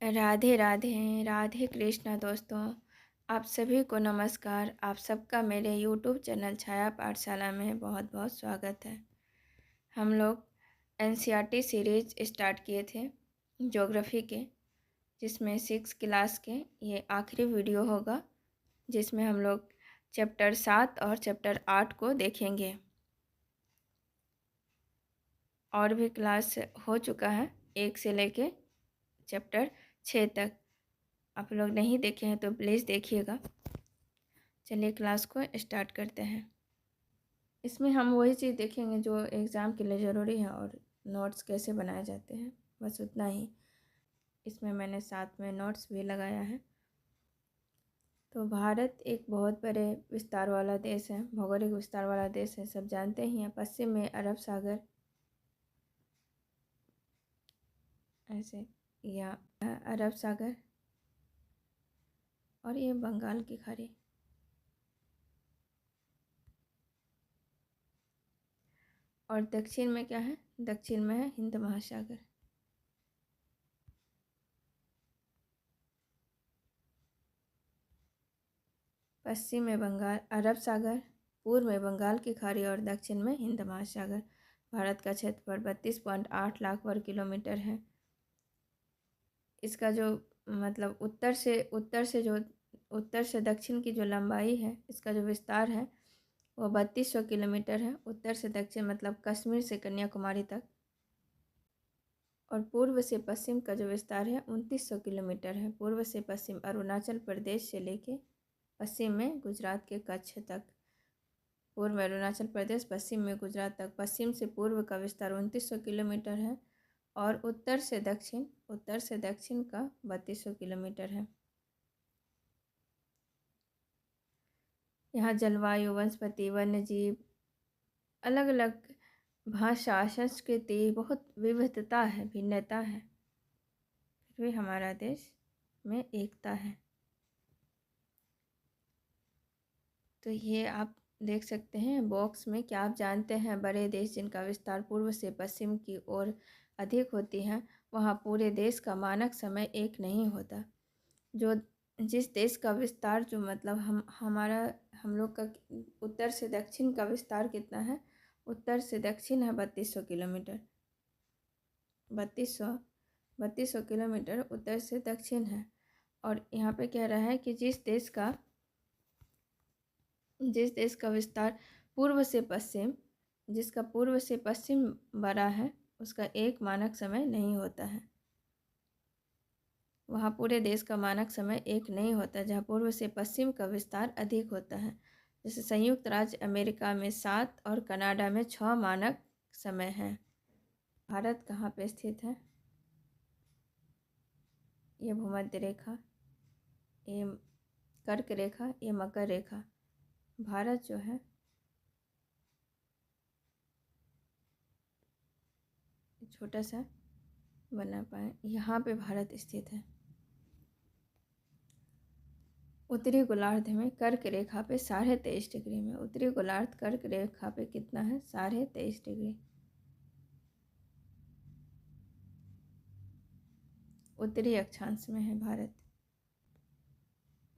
राधे राधे राधे कृष्णा दोस्तों। आप सभी को नमस्कार। आप सबका मेरे यूट्यूब चैनल छाया पाठशाला में बहुत बहुत स्वागत है। हम लोग एनसीईआरटी सीरीज स्टार्ट किए थे ज्योग्राफी के, जिसमें 6 क्लास के ये आखिरी वीडियो होगा, जिसमें हम लोग चैप्टर 7 और चैप्टर 8 को देखेंगे। और भी क्लास हो चुका है 1 से लेके चैप्टर 6 तक। आप लोग नहीं देखे हैं तो प्लीज़ देखिएगा। चलिए क्लास को स्टार्ट करते हैं। इसमें हम वही चीज़ देखेंगे जो एग्ज़ाम के लिए ज़रूरी है और नोट्स कैसे बनाए जाते हैं, बस उतना ही। इसमें मैंने साथ में नोट्स भी लगाया है। तो भारत एक बहुत बड़े विस्तार वाला देश है, भौगोलिक विस्तार वाला देश है, सब जानते ही हैं। पश्चिम में अरब सागर, ऐसे या अरब सागर, और ये बंगाल की खाड़ी। और दक्षिण में क्या है? दक्षिण में है हिंद महासागर। पश्चिम में बंगाल अरब सागर, पूर्व में बंगाल की खाड़ी और दक्षिण में हिंद महासागर। भारत का क्षेत्रफल 32.8 लाख वर्ग किलोमीटर है। इसका जो मतलब उत्तर से दक्षिण की जो लंबाई है, इसका जो विस्तार है वो 3200 किलोमीटर है। उत्तर से दक्षिण मतलब कश्मीर से कन्याकुमारी तक। और पूर्व से पश्चिम का जो विस्तार है 2900 किलोमीटर है। पूर्व से पश्चिम अरुणाचल प्रदेश से लेके पश्चिम में गुजरात के कच्छ तक। पूर्व में अरुणाचल प्रदेश, पश्चिम में गुजरात तक। पश्चिम से पूर्व का विस्तार 2900 किलोमीटर है और उत्तर से दक्षिण का 3200 किलोमीटर है। यहाँ जलवायु, वनस्पति, वन्यजीव, अलग अलग भाषा, संस्कृति, बहुत विविधता है, भिन्नता है, फिर भी हमारा देश में एकता है। तो ये आप देख सकते हैं बॉक्स में। क्या आप जानते हैं बड़े देश जिनका विस्तार पूर्व से पश्चिम की ओर अधिक होती है, वहाँ पूरे देश का मानक समय एक नहीं होता। जो जिस देश का विस्तार जो मतलब हम लोग का उत्तर से दक्षिण का विस्तार कितना है? उत्तर से दक्षिण है 3200 किलोमीटर। 3200 किलोमीटर उत्तर से दक्षिण है। और यहाँ पे कह रहा है कि जिस देश का विस्तार जिसका पूर्व से पश्चिम बड़ा है, उसका एक मानक समय नहीं होता है। वहाँ पूरे देश का मानक समय एक नहीं होता, जहाँ पूर्व से पश्चिम का विस्तार अधिक होता है। जैसे संयुक्त राज्य अमेरिका में 7 और कनाडा में 6 मानक समय हैं। भारत कहाँ पे स्थित है? ये भूमध्य रेखा, ये कर्क रेखा, ये मकर रेखा। भारत जो है छोटा सा बना पाए, यहाँ पे भारत स्थित है। उत्तरी गोलार्ध में कर्क रेखा पे 23.5 डिग्री में। उत्तरी गोलार्ध कर्क रेखा पे कितना है? 23.5 डिग्री। उत्तरी अक्षांश में है भारत।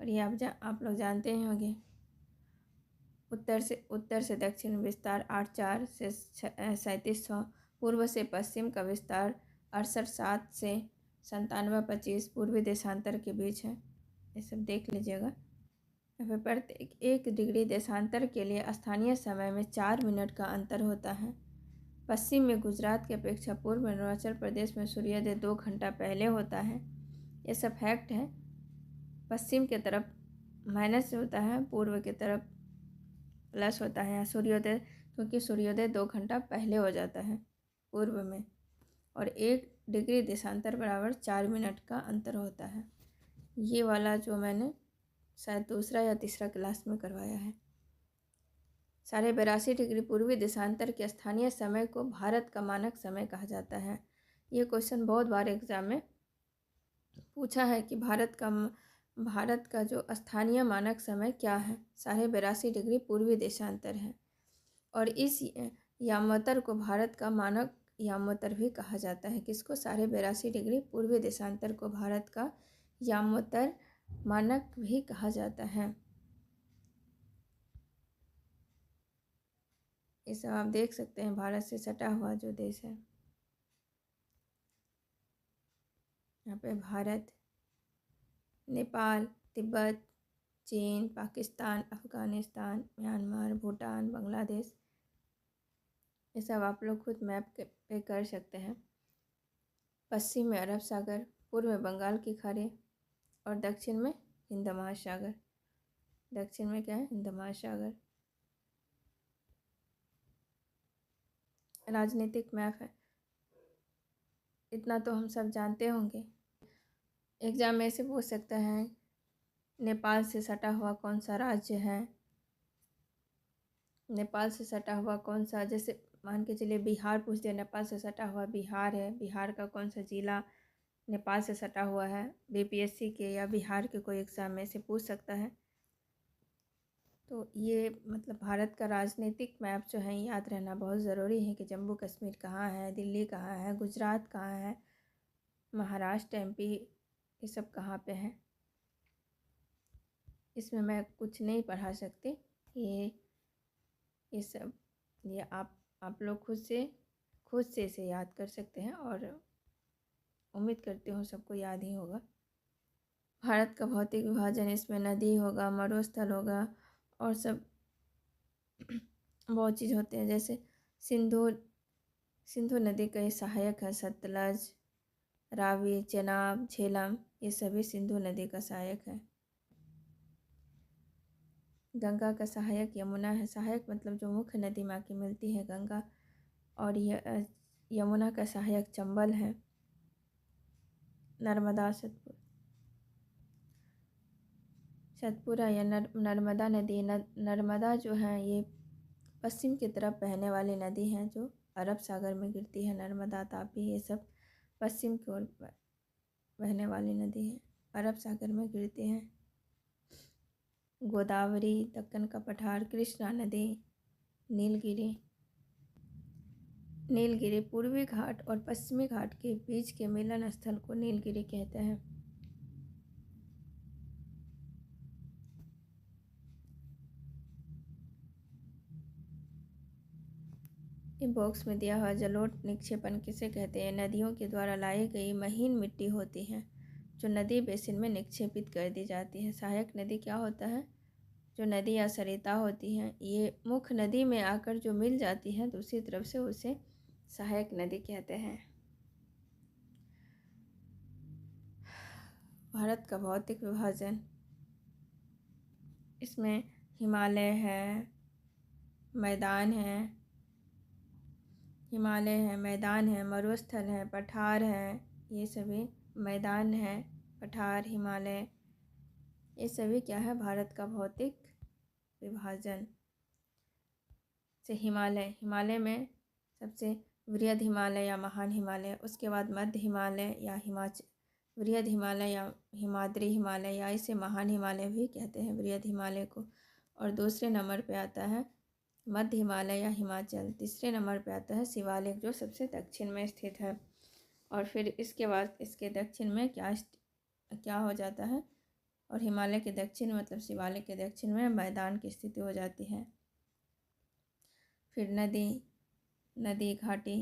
और ये आप लोग जानते ही होंगे। उत्तर से दक्षिण विस्तार 84 से 3700। पूर्व से पश्चिम का विस्तार 68.7 से 97.25 पूर्वी देशांतर के बीच है। ये सब देख लीजिएगा। यहाँ प्रत्येक 1 डिग्री देशांतर के लिए स्थानीय समय में 4 मिनट का अंतर होता है। पश्चिम में गुजरात की अपेक्षा पूर्व में अरुणाचल प्रदेश में सूर्योदय 2 घंटा पहले होता है। ये सब फैक्ट है। पश्चिम की तरफ माइनस होता है, पूर्व की तरफ प्लस होता है। सूर्योदय, क्योंकि सूर्योदय 2 घंटा पहले हो जाता है पूर्व में। और 1 डिग्री देशांतर बराबर 4 मिनट का अंतर होता है। ये वाला जो मैंने शायद दूसरा या तीसरा क्लास में करवाया है। 82.5 डिग्री पूर्वी देशांतर के स्थानीय समय को भारत का मानक समय कहा जाता है। ये क्वेश्चन बहुत बार एग्जाम में पूछा है कि भारत का जो स्थानीय मानक समय क्या है? 82.5 डिग्री पूर्वी देशांतर है। और इस यामोत्तर को भारत का मानक यामोत्तर भी कहा जाता है। किसको? 82.5 डिग्री पूर्वी देशांतर को भारत का यामोत्तर मानक भी कहा जाता है। ये सब आप देख सकते हैं, भारत से सटा हुआ जो देश है। यहाँ पे भारत, नेपाल, तिब्बत, चीन, पाकिस्तान, अफ़गानिस्तान, म्यांमार, भूटान, बांग्लादेश, ये सब आप लोग खुद मैप पे कर सकते हैं। पश्चिम में अरब सागर, पूर्व में बंगाल की खाड़ी और दक्षिण में हिंद महासागर। दक्षिण में क्या है? हिंद महासागर। राजनीतिक मैप है, इतना तो हम सब जानते होंगे। एग्जाम में से पूछ सकता है नेपाल से सटा हुआ कौन सा राज्य है। नेपाल से सटा हुआ कौन सा, जैसे मान के चलिए बिहार पूछ दिया, नेपाल से सटा हुआ बिहार है, बिहार का कौन सा जिला नेपाल से सटा हुआ है। बीपीएससी के या बिहार के कोई एग्ज़ाम में से पूछ सकता है। तो ये मतलब भारत का राजनीतिक मैप जो है याद रहना बहुत ज़रूरी है कि जम्मू कश्मीर कहाँ है, दिल्ली कहाँ है, गुजरात कहाँ है, महाराष्ट्र, एमपी, ये सब कहाँ पे है। इसमें मैं कुछ नहीं पढ़ा सकती। ये सब ये आप लोग खुद से इसे याद कर सकते हैं और उम्मीद करती हूँ सबको याद ही होगा। भारत का भौतिक विभाजन, इसमें नदी होगा, मरुस्थल होगा और सब बहुत चीज़ होते हैं। जैसे सिंधु नदी का सहायक है सतलज, रावी, चेनाब, झेलम, ये सभी सिंधु नदी का सहायक है। गंगा का सहायक यमुना है। सहायक मतलब जो मुख्य नदी माँ की मिलती है गंगा, और यमुना का सहायक चंबल है। नर्मदा, सतपुरा या नर्मदा नदी। नर्मदा जो है ये पश्चिम की तरफ बहने वाली नदी है जो अरब सागर में गिरती है। नर्मदा, तापी, ये सब पश्चिम की ओर बहने वाली नदी है, अरब सागर में गिरती हैं। गोदावरी, दक्कन का पठार, कृष्णा नदी, नीलगिरी पूर्वी घाट और पश्चिमी घाट के बीच के मिलन स्थल को नीलगिरी कहते हैं। बॉक्स में दिया हुआ जलोढ़ निक्षेपण किसे कहते हैं? नदियों के द्वारा लाई गई महीन मिट्टी होती है जो नदी बेसिन में निक्षेपित कर दी जाती है। सहायक नदी क्या होता है? जो नदी या सरिता होती हैं, ये मुख्य नदी में आकर जो मिल जाती है दूसरी तरफ से, उसे सहायक नदी कहते हैं। भारत का भौतिक विभाजन, इसमें हिमालय है, मैदान है, मरुस्थल है, पठार है, ये सभी मैदान है, पठार, हिमालय, ये सभी क्या है? भारत का भौतिक विभाजन। से हिमालय में सबसे वृहद हिमालय या महान हिमालय, उसके बाद मध्य हिमालय या वृहद हिमालय या हिमाद्री हिमालय, या इसे महान हिमालय भी कहते हैं वृहद हिमालय को। और दूसरे नंबर पे आता है मध्य हिमालय या हिमाचल। तीसरे नंबर पे आता है शिवालिक जो सबसे दक्षिण में स्थित है। और फिर इसके बाद इसके दक्षिण में क्या हो जाता है? और हिमालय के दक्षिण मतलब शिवालिक के दक्षिण में मैदान की स्थिति हो जाती है। फिर नदी घाटी,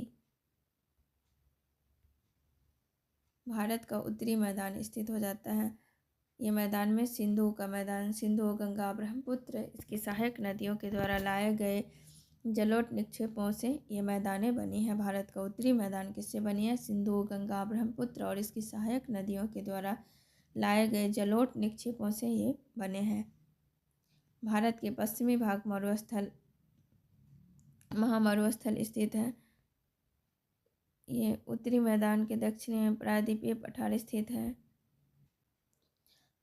भारत का उत्तरी मैदान स्थित हो जाता है। ये मैदान में सिंधु का मैदान, सिंधु, गंगा, ब्रह्मपुत्र, इसकी सहायक नदियों के द्वारा लाए गए जलोढ़ निक्षेपों से ये मैदानें बनी हैं। भारत का उत्तरी मैदान किससे बनी है? सिंधु, गंगा, ब्रह्मपुत्र और इसकी सहायक नदियों के द्वारा लाए गए जलोढ़ निक्षेपों से ये बने हैं। भारत के पश्चिमी भाग महामरुस्थल स्थित है। ये उत्तरी मैदान के दक्षिण में प्रायद्वीपीय पठार स्थित है।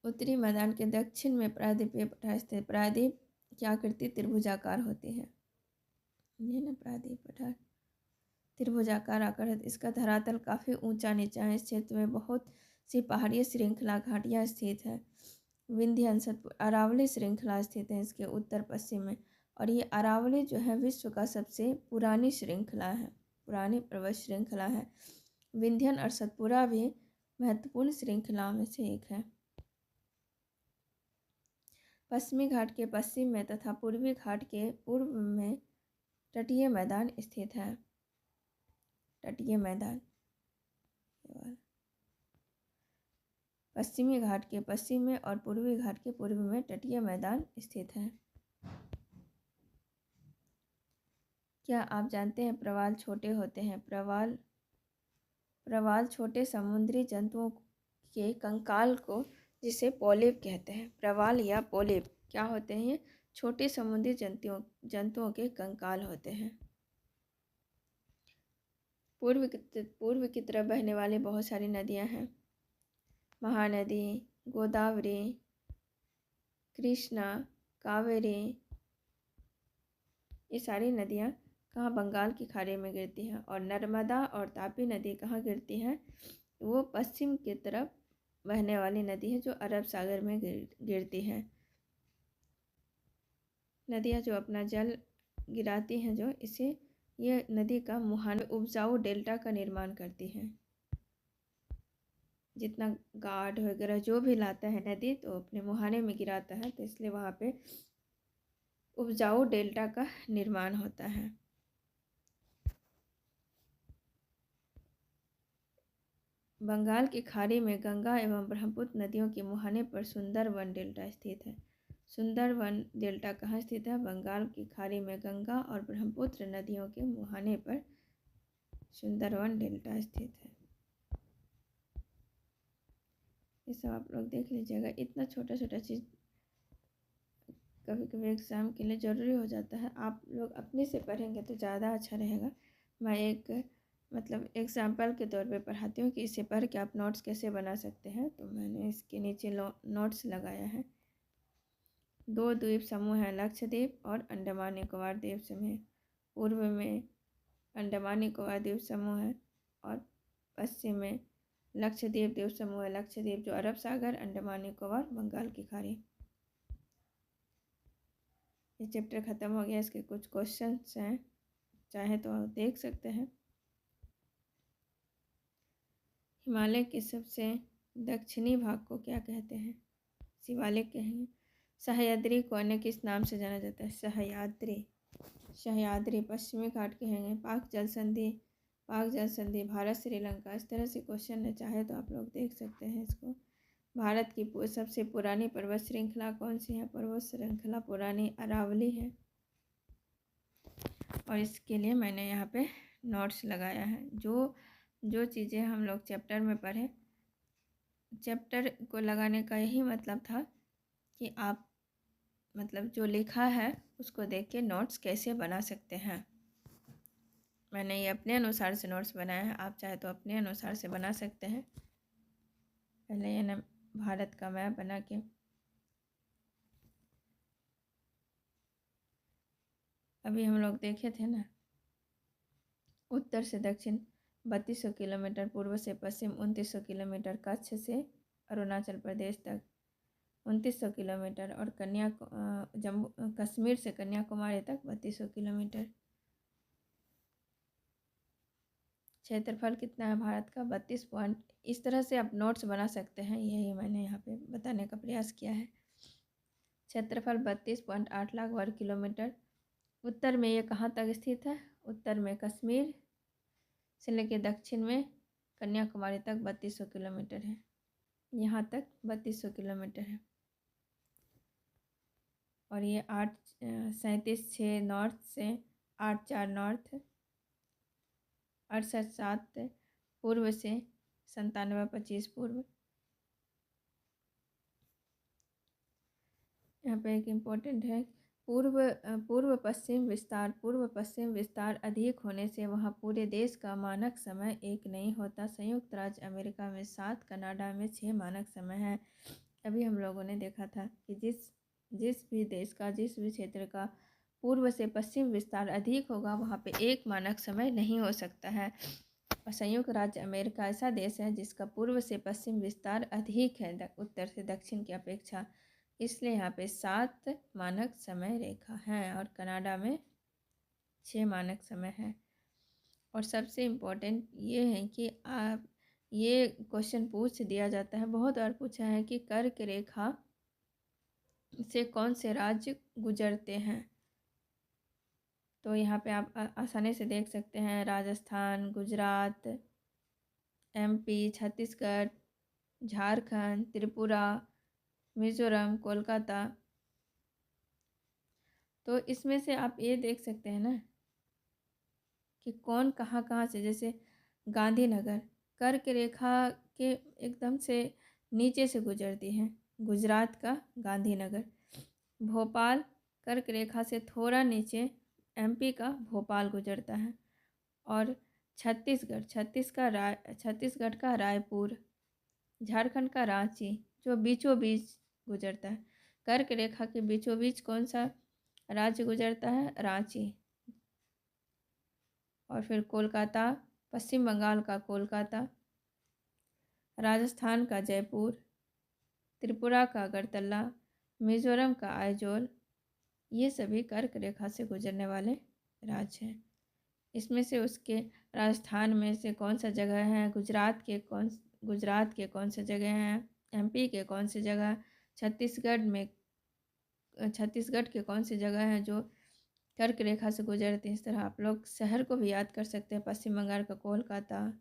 उत्तरी मैदान के दक्षिण में प्रायद्वीपीय पठार स्थित। प्रायद्वीप की आकृति त्रिभुजाकार होती है। ये ना प्रायद्वीप पठार त्रिभुजाकार आकृति। इसका धरातल काफ़ी ऊंचा नीचा है। इस क्षेत्र में बहुत सी पहाड़ीय श्रृंखला घाटियाँ स्थित है। विंध्य अरावली श्रृंखला स्थित है इसके उत्तर पश्चिम में। और ये अरावली जो है विश्व का सबसे पुरानी श्रृंखला है, पुरानी पर्वत श्रृंखला है। विंध्यन और सतपुड़ा भी महत्वपूर्ण श्रृंखलाओं में से एक है। पश्चिमी घाट के पश्चिम में तथा पूर्वी घाट के पूर्व में तटीय मैदान स्थित है। तटीय मैदान पश्चिमी घाट के पश्चिम में और पूर्वी घाट के पूर्व में तटीय मैदान स्थित है। क्या आप जानते हैं प्रवाल छोटे होते हैं? प्रवाल छोटे समुद्री जंतुओं के कंकाल को, जिसे पोलिप कहते हैं। प्रवाल या पोलिप क्या होते हैं? छोटे समुद्री जंतुओं के कंकाल होते हैं। पूर्व की तरफ बहने वाली बहुत सारी नदियां हैं। महानदी, गोदावरी, कृष्णा, कावेरी, ये सारी नदियां कहाँ? बंगाल की खाड़ी में गिरती हैं। और नर्मदा और तापी नदी कहाँ गिरती हैं? वो पश्चिम की तरफ बहने वाली नदी है जो अरब सागर में गिरती है। नदियाँ जो अपना जल गिराती हैं, जो इसे ये नदी का मुहाने उपजाऊ डेल्टा का निर्माण करती हैं। जितना गाड वगैरह जो भी लाता है नदी तो अपने मुहाने में गिराता है, तो इसलिए वहाँ पे उपजाऊ डेल्टा का निर्माण होता है। बंगाल की खाड़ी में गंगा एवं ब्रह्मपुत्र नदियों के मुहाने पर सुंदरवन डेल्टा स्थित है। सुंदरवन डेल्टा कहाँ स्थित है? बंगाल की खाड़ी में गंगा और ब्रह्मपुत्र नदियों के मुहाने पर सुंदरवन डेल्टा स्थित है। ये सब आप लोग देख लीजिएगा। इतना छोटा छोटा चीज़ कभी कभी एग्ज़ाम के लिए ज़रूरी हो जाता है। आप लोग अपने से पढ़ेंगे तो ज़्यादा अच्छा रहेगा। मैं एक एग्जाम्पल के तौर पे पढ़ाती हूँ कि इसे पढ़ के आप नोट्स कैसे बना सकते हैं। तो मैंने इसके नीचे नोट्स लगाया है। 2 द्वीप समूह हैं, लक्षद्वीप और अंडमान निकोबार द्वीप समूह। पूर्व में अंडमान निकोबार द्वीप समूह है और पश्चिम में लक्षद्वीप द्वीप समूह है। लक्षद्वीप जो अरब सागर, अंडमान निकोबार बंगाल की खाड़ी। ये चैप्टर ख़त्म हो गया। इसके कुछ क्वेश्चंस हैं, चाहे तो आप देख सकते हैं। हिमालय के सबसे दक्षिणी भाग को क्या कहते हैं? शिवालिक कहेंगे। सह्याद्री को अन्य किस नाम से जाना जाता है? सह्याद्री। सह्याद्री। पश्चिमी घाट कहेंगे। पाक जल संधि भारत श्रीलंका। इस तरह से क्वेश्चन है, चाहे तो आप लोग देख सकते हैं इसको। भारत की सबसे पुरानी पर्वत श्रृंखला कौन सी है? पर्वत श्रृंखला पुरानी अरावली है। और इसके लिए मैंने यहाँ पे नोट्स लगाया है। जो चीज़ें हम लोग चैप्टर में पढ़े, चैप्टर को लगाने का यही मतलब था कि आप जो लिखा है उसको देख के नोट्स कैसे बना सकते हैं। मैंने ये अपने अनुसार से नोट्स बनाए हैं, आप चाहे तो अपने अनुसार से बना सकते हैं। पहले ये ना भारत का मैप बना के, अभी हम लोग देखे थे ना, उत्तर से दक्षिण 3200 किलोमीटर, पूर्व से पश्चिम 2900 किलोमीटर, कच्छ से अरुणाचल प्रदेश तक 2900 किलोमीटर और जम्मू कश्मीर से कन्याकुमारी तक 3200 किलोमीटर। क्षेत्रफल कितना है भारत का? 32 पॉइंट। इस तरह से आप नोट्स बना सकते हैं, यही मैंने यहाँ पे बताने का प्रयास किया है। क्षेत्रफल 32.8 लाख वर्ग किलोमीटर। उत्तर में ये कहाँ तक स्थित है? उत्तर में कश्मीर से लेकर दक्षिण में कन्याकुमारी तक 3200 किलोमीटर है। यहाँ तक 3200 किलोमीटर है। और ये 37.6 नॉर्थ से 84 नॉर्थ, 68.7 पूर्व से 97.25 पूर्व। यहाँ पे एक इम्पोर्टेंट है, पूर्व पश्चिम विस्तार अधिक होने से वहाँ पूरे देश का मानक समय एक नहीं होता। संयुक्त राज्य अमेरिका में 7, कनाडा में 6 मानक समय है। अभी हम लोगों ने देखा था कि जिस भी देश का, जिस भी क्षेत्र का पूर्व से पश्चिम विस्तार अधिक होगा वहाँ पे एक मानक समय नहीं हो सकता है। और संयुक्त राज्य अमेरिका ऐसा देश है जिसका पूर्व से पश्चिम विस्तार अधिक है उत्तर से दक्षिण की अपेक्षा, इसलिए यहाँ पे 7 मानक समय रेखा है और कनाडा में 6 मानक समय है। और सबसे इम्पोर्टेंट ये है कि आप ये क्वेश्चन पूछ दिया जाता है, बहुत बार पूछा है कि कर्क रेखा से कौन से राज्य गुजरते हैं। तो यहाँ पे आप आसानी से देख सकते हैं, राजस्थान, गुजरात, एमपी, छत्तीसगढ़, झारखंड, त्रिपुरा, मिज़ोरम, कोलकाता। तो इसमें से आप ये देख सकते हैं ना कि कौन कहाँ कहाँ से, जैसे गांधीनगर कर्क रेखा के एकदम से नीचे से गुजरती है, गुजरात का गांधीनगर। भोपाल कर्क रेखा से थोड़ा नीचे एमपी का भोपाल गुजरता है। और छत्तीसगढ़ का रायपुर, झारखंड का रांची जो बीचों बीच गुजरता है। कर्क रेखा के बीचों बीच कौन सा राज्य गुजरता है? रांची। और फिर कोलकाता, पश्चिम बंगाल का कोलकाता, राजस्थान का जयपुर, त्रिपुरा का अगरतला, मिज़ोरम का आइजोल, ये सभी कर्क रेखा से गुजरने वाले राज्य हैं। इसमें से उसके राजस्थान में से कौन सा जगह है, गुजरात के कौन से जगह हैं, एमपी के कौन से जगह, छत्तीसगढ़ के कौन सी जगह हैं जो कर्क रेखा से गुजरते हैं। इस तरह आप लोग शहर को भी याद कर सकते हैं, पश्चिम बंगाल का कोलकाता,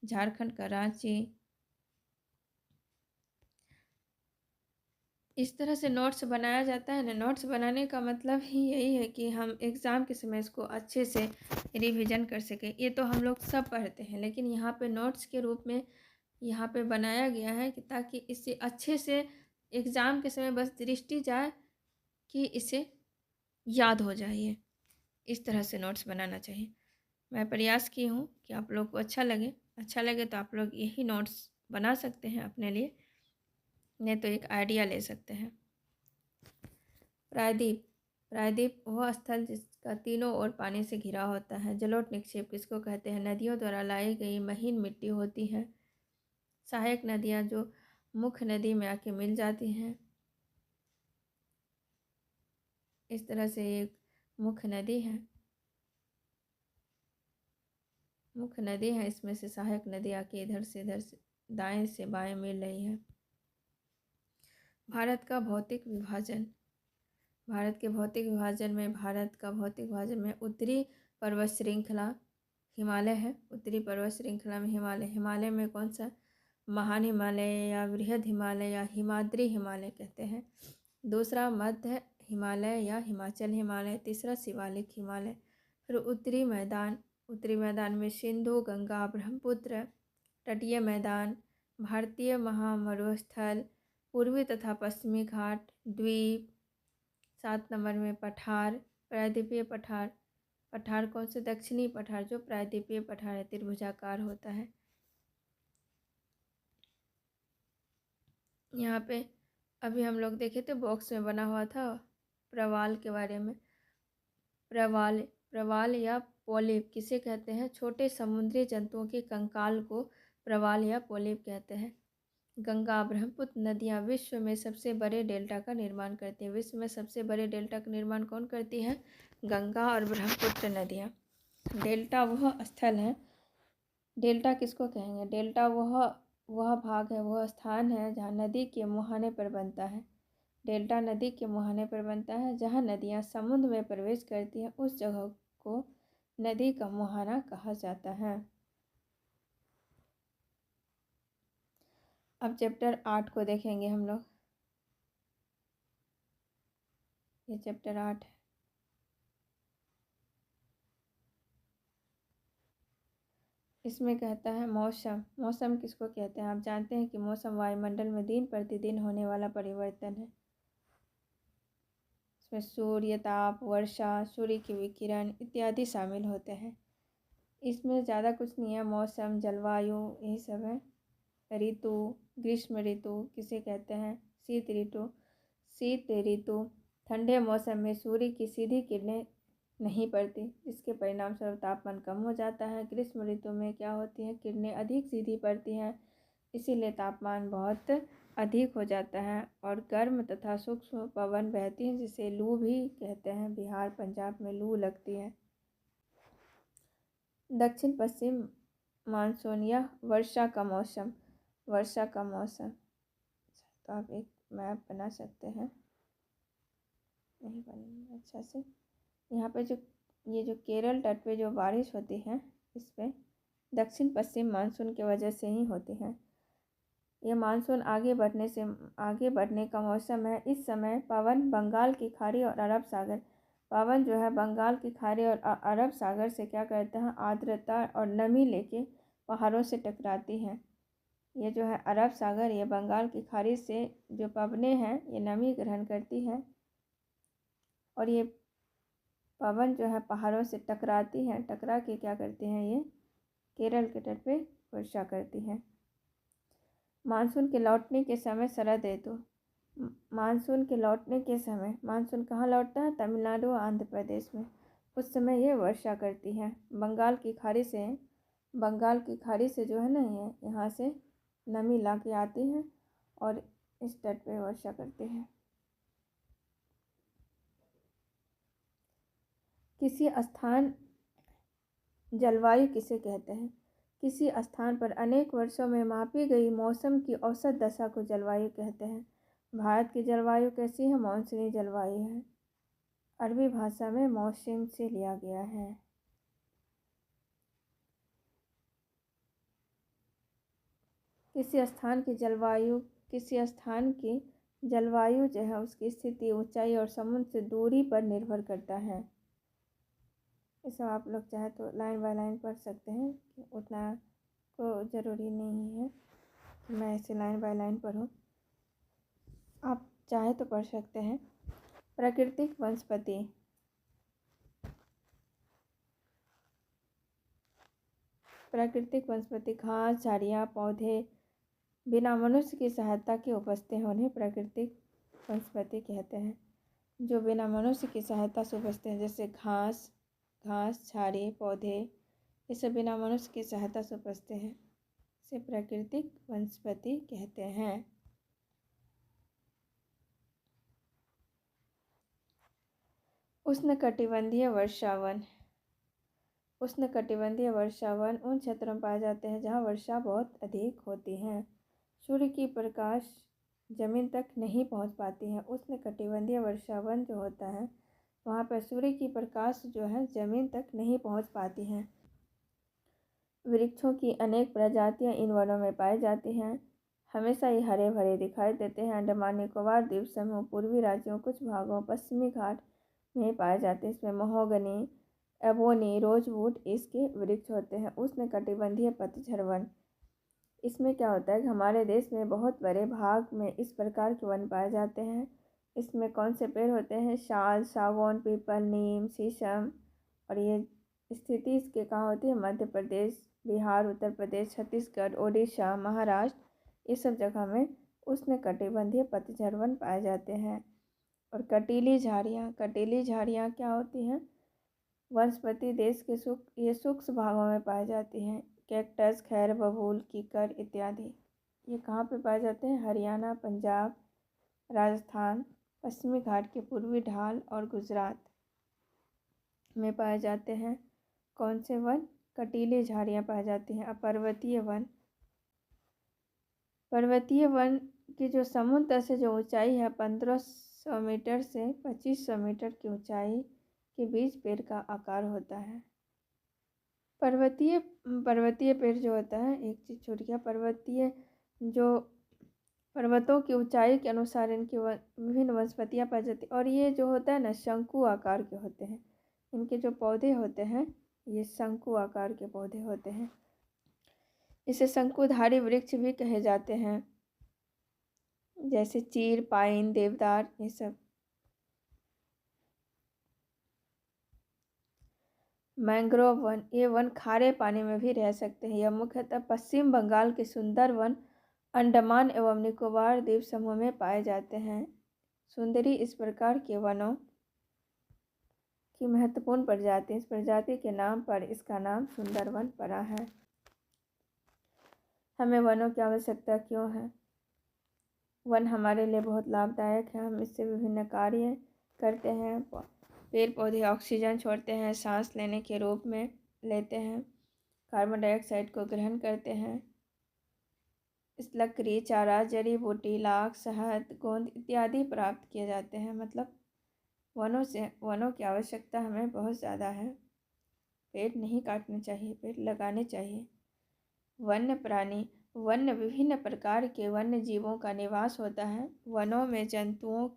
झारखंड का रांची। इस तरह से नोट्स बनाया जाता है ना। नोट्स बनाने का मतलब ही यही है कि हम एग्ज़ाम के समय इसको अच्छे से रिवीजन कर सकें। ये तो हम लोग सब पढ़ते हैं, लेकिन यहाँ पे नोट्स के रूप में यहाँ पे बनाया गया है कि ताकि इसे अच्छे से एग्ज़ाम के समय बस दृष्टि जाए कि इसे याद हो जाए। इस तरह से नोट्स बनाना चाहिए। मैं प्रयास की हूँ कि आप लोग को अच्छा लगे तो आप लोग यही नोट्स बना सकते हैं अपने लिए, नहीं तो एक आइडिया ले सकते हैं। प्रायद्वीप वह स्थल जिसका तीनों ओर पानी से घिरा होता है। जलोढ़ निक्षेप किसको कहते हैं? नदियों द्वारा लाई गई महीन मिट्टी होती है। सहायक नदियाँ जो मुख्य नदी में आके मिल जाती हैं। इस तरह से एक मुख्य नदी है, इसमें से सहायक नदी आके इधर से दाएं से बाएं मिल रही है। भारत का भौतिक विभाजन में उत्तरी पर्वत श्रृंखला हिमालय है। उत्तरी पर्वत श्रृंखला में हिमालय में कौन सा? महान हिमालय या बृहद हिमालय या हिमाद्री हिमालय कहते हैं। दूसरा मध्य हिमालय या हिमाचल हिमालय। तीसरा शिवालिक हिमालय। फिर उत्तरी मैदान में सिंधु, गंगा, ब्रह्मपुत्र, तटीय मैदान, भारतीय महामरुस्थल, पूर्वी तथा पश्चिमी घाट, द्वीप। 7 नंबर में पठार, प्रायद्वीपीय पठार कौन से? दक्षिणी पठार जो प्रायद्वीपीय पठार है, त्रिभुजाकार होता है। यहाँ पे अभी हम लोग देखे थे बॉक्स में बना हुआ था प्रवाल के बारे में। प्रवाल या पोलिप किसे कहते हैं? छोटे समुद्री जंतुओं के कंकाल को प्रवाल या पोलिप कहते हैं। गंगा, ब्रह्मपुत्र नदियाँ विश्व में सबसे बड़े डेल्टा का निर्माण करती हैं। विश्व में सबसे बड़े डेल्टा का निर्माण कौन करती है? गंगा और ब्रह्मपुत्र नदियाँ। डेल्टा वह स्थल है, डेल्टा किसको कहेंगे? डेल्टा वह भाग है, वह स्थान है जहाँ नदी के मुहाने पर बनता है। डेल्टा नदी के मुहाने पर बनता है। जहाँ नदियाँ समुद्र में प्रवेश करती हैं उस जगह को नदी का मुहाना कहा जाता है। अब चैप्टर 8 को देखेंगे हम लोग। ये चैप्टर 8 है। इसमें कहता है मौसम किसको कहते हैं? आप जानते हैं कि मौसम वायुमंडल में दिन प्रतिदिन होने वाला परिवर्तन है। इसमें सूर्य ताप, वर्षा, सूर्य की विकिरण इत्यादि शामिल होते हैं। इसमें ज़्यादा कुछ नहीं है, मौसम, जलवायु यही सब है। ऋतु, ग्रीष्म ऋतु किसे कहते हैं? शीत ऋतु ठंडे मौसम में सूर्य की सीधी किरणें नहीं पड़ती, जिसके परिणाम स्वरूप तापमान कम हो जाता है। ग्रीष्म ऋतु में क्या होती है? किरणें अधिक सीधी पड़ती हैं, इसीलिए तापमान बहुत अधिक हो जाता है और गर्म तथा सूक्ष्म पवन बहती हैं, जिसे लू भी कहते हैं। बिहार पंजाब में लू लगती है। दक्षिण पश्चिम मानसून या वर्षा का मौसम। वर्षा का मौसम, तो आप एक मैप बना सकते हैं, नहीं बना अच्छा से। यहाँ पे जो ये जो केरल तट पे जो बारिश होती है, इस पे दक्षिण पश्चिम मानसून की वजह से ही होती है। ये मानसून आगे बढ़ने का मौसम है। इस समय पवन बंगाल की खाड़ी और अरब सागर, पवन जो है बंगाल की खाड़ी और अरब सागर से क्या करते हैं, आर्द्रता और नमी लेके पहाड़ों से टकराती हैं। ये जो है अरब सागर, ये बंगाल की खाड़ी से जो पवनें हैं ये नमी ग्रहण करती है और ये पवन जो है पहाड़ों से टकराती हैं, टकरा के क्या करती हैं, ये केरल के तट पे वर्षा करती हैं। मानसून के लौटने के समय शरद ऋतु। मानसून के लौटने के समय, मानसून कहाँ लौटता है, तमिलनाडु और आंध्र प्रदेश में, उस समय ये वर्षा करती है। बंगाल की खाड़ी से जो है ना, ये यहाँ से नमी ला के आती है और इस तट पे वर्षा करती है। किसी स्थान जलवायु किसे कहते हैं? किसी स्थान पर अनेक वर्षों में मापी गई मौसम की औसत दशा को जलवायु कहते हैं। भारत की जलवायु कैसी है? मॉनसूनी जलवायु है। अरबी भाषा में मौसम से लिया गया है। किसी स्थान की जलवायु जो है उसकी स्थिति, ऊंचाई और समुद्र से दूरी पर निर्भर करता है। इसे आप लोग चाहे तो लाइन बाय लाइन पढ़ सकते हैं, उतना को ज़रूरी नहीं है कि मैं इसे लाइन बाय लाइन पढूं, आप चाहे तो पढ़ सकते हैं। प्राकृतिक वनस्पति। प्राकृतिक वनस्पति घास, झाड़ियाँ, पौधे बिना मनुष्य की सहायता के उपजते हैं, उन्हें प्राकृतिक वनस्पति कहते हैं। जो बिना मनुष्य की सहायता से उपजते हैं, जैसे घास, झाड़ी, पौधे, ये सब बिना मनुष्य की सहायता से उपजते हैं, इसे प्राकृतिक वनस्पति कहते हैं। उष्णकटिबंधीय वर्षावन। उष्णकटिबंधीय वर्षावन उन क्षेत्रों में पाए जाते हैं जहाँ वर्षा बहुत अधिक होती है। सूर्य की प्रकाश जमीन तक नहीं पहुँच पाती है। उष्णकटिबंधीय वर्षावन जो होता है वहाँ पर सूर्य की प्रकाश जो है जमीन तक नहीं पहुँच पाती है। वृक्षों की अनेक प्रजातियाँ इन वनों में पाई जाती हैं। हमेशा ये हरे भरे दिखाई देते हैं। अंडमान निकोबार द्वीप समूह, पूर्वी राज्यों, कुछ भागों, पश्चिमी घाट में पाए जाते हैं। इसमें महोगनी, एबोनी, रोजवुड इसके वृक्ष होते हैं। उष्णकटिबंधीय पतझड़ वन, इसमें क्या होता है कि हमारे देश में बहुत बड़े भाग में इस प्रकार के वन पाए जाते हैं। इसमें कौन से पेड़ होते हैं? साल, सागौन, पीपल, नीम, शीशम। और ये स्थिति इसके कहाँ होती है? मध्य प्रदेश, बिहार, उत्तर प्रदेश, छत्तीसगढ़, ओडिशा, महाराष्ट्र, इस सब जगह में उष्णकटिबंधीय पतझड़ वन पाए जाते हैं। और कटीली झाड़ियाँ क्या होती हैं? वनस्पति देश के सूक्ष्म भागों में पाई जाती हैं। कैक्टस, खैर, बबूल, कीकर इत्यादि। ये कहाँ पे पाए जाते हैं? हरियाणा, पंजाब, राजस्थान, पश्चिमी घाट के पूर्वी ढाल और गुजरात में पाए जाते हैं। कौन से वन? कटीली झाड़ियाँ पाई जाती हैं। अब पर्वतीय वन की जो समुद्र से जो ऊंचाई है 1500 मीटर से 2500 मीटर की ऊंचाई के बीच पेड़ का आकार होता है। पर्वतीय पेड़ जो होता है, एक चीज़ छूट गया, पर्वतों की ऊंचाई के अनुसार इनकी विभिन्न वनस्पतियाँ पाई जाती और ये जो होता है ना शंकु आकार के होते हैं। इनके जो पौधे होते हैं ये शंकु आकार के पौधे होते हैं। इसे शंकुधारी वृक्ष भी कहे जाते हैं, जैसे चीड़, पाइन, देवदार, ये सब। मैंग्रोव वन, ये वन खारे पानी में भी रह सकते हैं। यह मुख्यतः पश्चिम बंगाल के सुंदरवन, अंडमान एवं निकोबार द्वीप समूह में पाए जाते हैं। सुंदरी इस प्रकार के वनों की महत्वपूर्ण प्रजाति, इस प्रजाति के नाम पर इसका नाम सुंदरवन पड़ा है। हमें वनों की आवश्यकता क्यों है? वन हमारे लिए बहुत लाभदायक है। हम इससे विभिन्न कार्य करते हैं। पेड़ पौधे ऑक्सीजन छोड़ते हैं, सांस लेने के रूप में लेते हैं। कार्बन डाइऑक्साइड को ग्रहण करते हैं। इस लकड़ी, चारा, जड़ी बूटी, लाख, शहद, गोंद इत्यादि प्राप्त किए जाते हैं। मतलब वनों की आवश्यकता हमें बहुत ज़्यादा है। पेड़ नहीं काटने चाहिए, पेड़ लगाने चाहिए। वन्य प्राणी, वन्य विभिन्न प्रकार के वन्य जीवों का निवास होता है। वनों में जंतुओं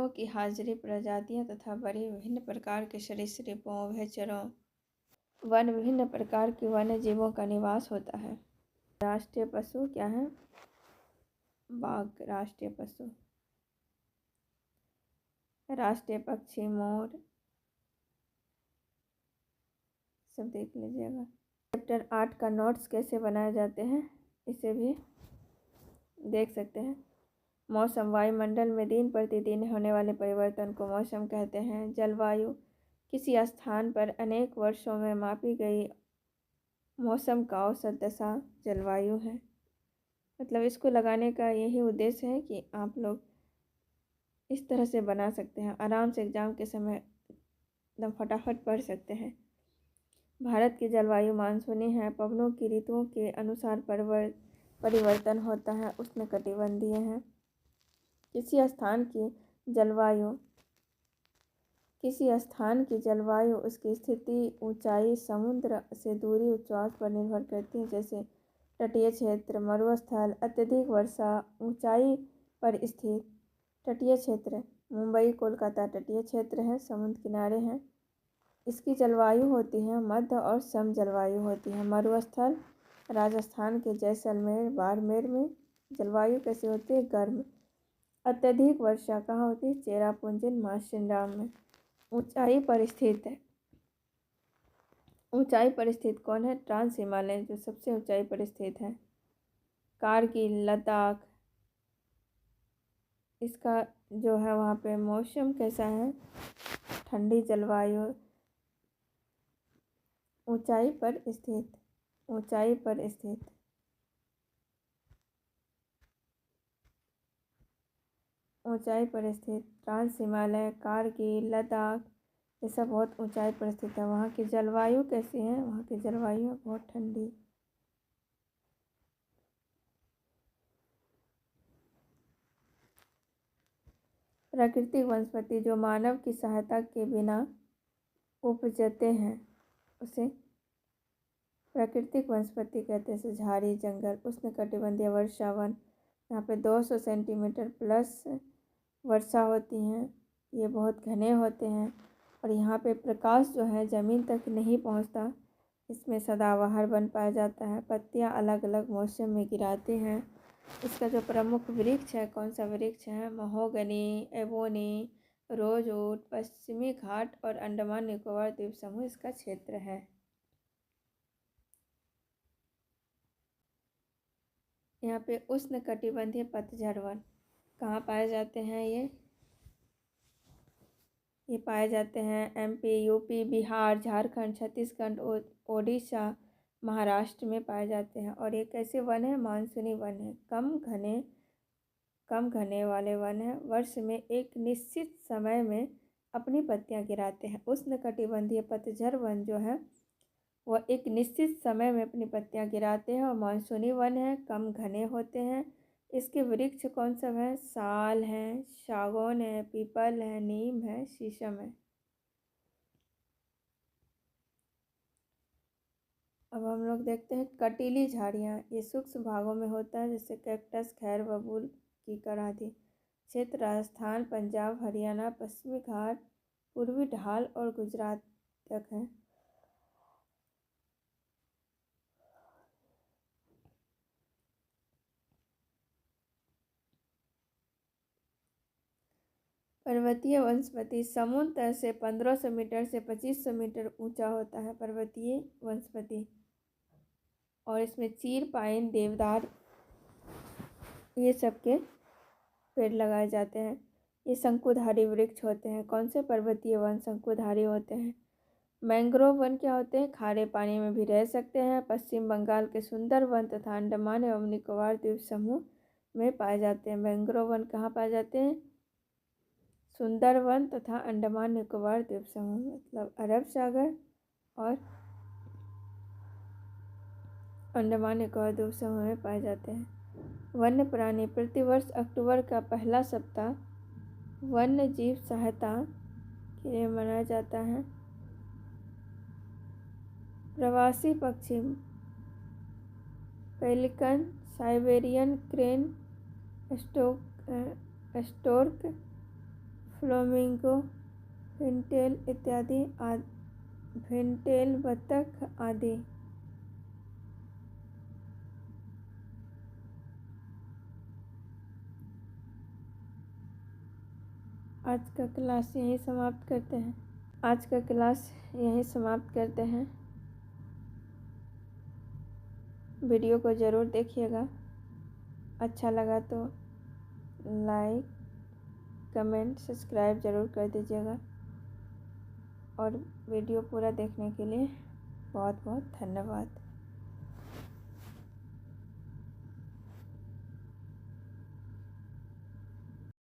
की हाजिरी, प्रजातियां तथा बड़े विभिन्न प्रकार के सरीसृपों, उभयचरों, विभिन्न प्रकार के वन्य जीवों का निवास होता है। राष्ट्रीय पशु क्या है? बाघ राष्ट्रीय पशु। राष्ट्रीय पक्षी मोर, सब देख लीजिएगा। चैप्टर 8 का नोट्स कैसे बनाए जाते हैं इसे भी देख सकते हैं। मौसम, वायुमंडल में दिन प्रतिदिन होने वाले परिवर्तन को मौसम कहते हैं। जलवायु, किसी स्थान पर अनेक वर्षों में मापी गई मौसम का औसत दशा जलवायु है। मतलब इसको लगाने का यही उद्देश्य है कि आप लोग इस तरह से बना सकते हैं, आराम से एग्ज़ाम के समय एकदम फटाफट पढ़ सकते हैं। भारत की जलवायु मानसूनी है। पवनों की ऋतुओं के अनुसार परिवर्तन होता है। उष्णकटिबंधीय है। किसी स्थान की जलवायु उसकी स्थिति, ऊंचाई, समुद्र से दूरी, उच्चास पर निर्भर करती है। जैसे तटीय क्षेत्र, मरुस्थल, अत्यधिक वर्षा, ऊंचाई पर स्थित। तटीय क्षेत्र, मुंबई, कोलकाता तटीय क्षेत्र है, समुद्र किनारे हैं। इसकी जलवायु होती है मध्य और सम जलवायु होती है। मरुस्थल, राजस्थान के जैसलमेर, बाड़मेर में जलवायु कैसी होती है? गर्म। अत्यधिक वर्षा कहाँ होती है? चेरापूंजी, मार्कंडा में। ऊंचाई पर स्थित है। ऊंचाई पर स्थित कौन है? ट्रांस हिमालय जो सबसे ऊंचाई पर स्थित है। कारगिल, लद्दाख, इसका जो है वहाँ पे मौसम कैसा है? ठंडी जलवायु। ऊंचाई पर स्थित, ऊंचाई पर स्थित। ऊंचाई पर स्थित ट्रांस हिमालय, कारगिल, लद्दाख, ये सब बहुत ऊंचाई पर स्थित है। वहाँ की जलवायु कैसी है? वहाँ की जलवायु बहुत ठंडी। प्राकृतिक वनस्पति जो मानव की सहायता के बिना उपजते हैं उसे प्राकृतिक वनस्पति कहते हैं। झाड़ी, जंगल, उष्णकटिबंधीय वर्षा वन, यहाँ पे 200 सेंटीमीटर प्लस वर्षा होती है। ये बहुत घने होते हैं और यहाँ पे प्रकाश जो है ज़मीन तक नहीं पहुँचता। इसमें सदाबहार वन पाया जाता है। पत्तियाँ अलग अलग मौसम में गिराते हैं। इसका जो प्रमुख वृक्ष है, कौन सा वृक्ष है? महोगनी, एबोनी, रोजवुड, पश्चिमी घाट और अंडमान निकोबार द्वीप समूह इसका क्षेत्र है। यहाँ पे उष्णकटिबंधीय पतझड़ वन कहाँ पाए जाते हैं? ये पाए जाते हैं MP, UP, बिहार, झारखंड, छत्तीसगढ़, ओडिशा, महाराष्ट्र में पाए जाते हैं। और ये कैसे वन है? मानसूनी वन है। कम घने वाले वन है। वर्ष में एक निश्चित समय में अपनी पत्तियां गिराते हैं। उष्णकटिबंधीय पतझड़ वन जो है वह एक निश्चित समय में अपनी पत्तियां गिराते हैं और मानसूनी वन है, कम घने होते हैं। इसके वृक्ष कौन सा है? साल है, सागौन है, पीपल है, नीम है, शीशम है। अब हम लोग देखते हैं कटीली झाड़ियाँ। ये सूक्ष्म भागों में होता है, जैसे कैक्टस, खैर, बबूल, कीकर आदि। क्षेत्र राजस्थान, पंजाब, हरियाणा, पश्चिमी घाट, पूर्वी ढाल और गुजरात तक है। पर्वतीय वनस्पति समुद्र से 1500 मीटर से 2500 मीटर ऊंचा होता है। पर्वतीय वनस्पति, और इसमें चीर, पाइन, देवदार ये सब के पेड़ लगाए जाते हैं। ये शंकुधारी वृक्ष होते हैं। कौन से पर्वतीय वन शंकुधारी होते हैं? मैंग्रोव वन क्या होते हैं? खारे पानी में भी रह सकते हैं। पश्चिम बंगाल के सुंदर वन तथा अंडमान एवं निकोबार द्वीप समूह में पाए जाते हैं। मैंग्रोव वन कहाँ पाए जाते हैं? सुंदरवन तथा अंडमान निकोबार द्वीप समूह मतलब अरब सागर और अंडमान निकोबार द्वीप समूह में पाए जाते हैं। वन्य प्राणी प्रतिवर्ष अक्टूबर का पहला सप्ताह वन्य जीव सहायता के लिए मनाया जाता है। प्रवासी पक्षी pelican, Siberian crane, stork, flamingo, pintail बतख आदि। आज का क्लास यहीं समाप्त करते हैं। वीडियो को ज़रूर देखिएगा। अच्छा लगा तो लाइक, कमेंट, सब्सक्राइब ज़रूर कर दीजिएगा और वीडियो पूरा देखने के लिए बहुत बहुत धन्यवाद।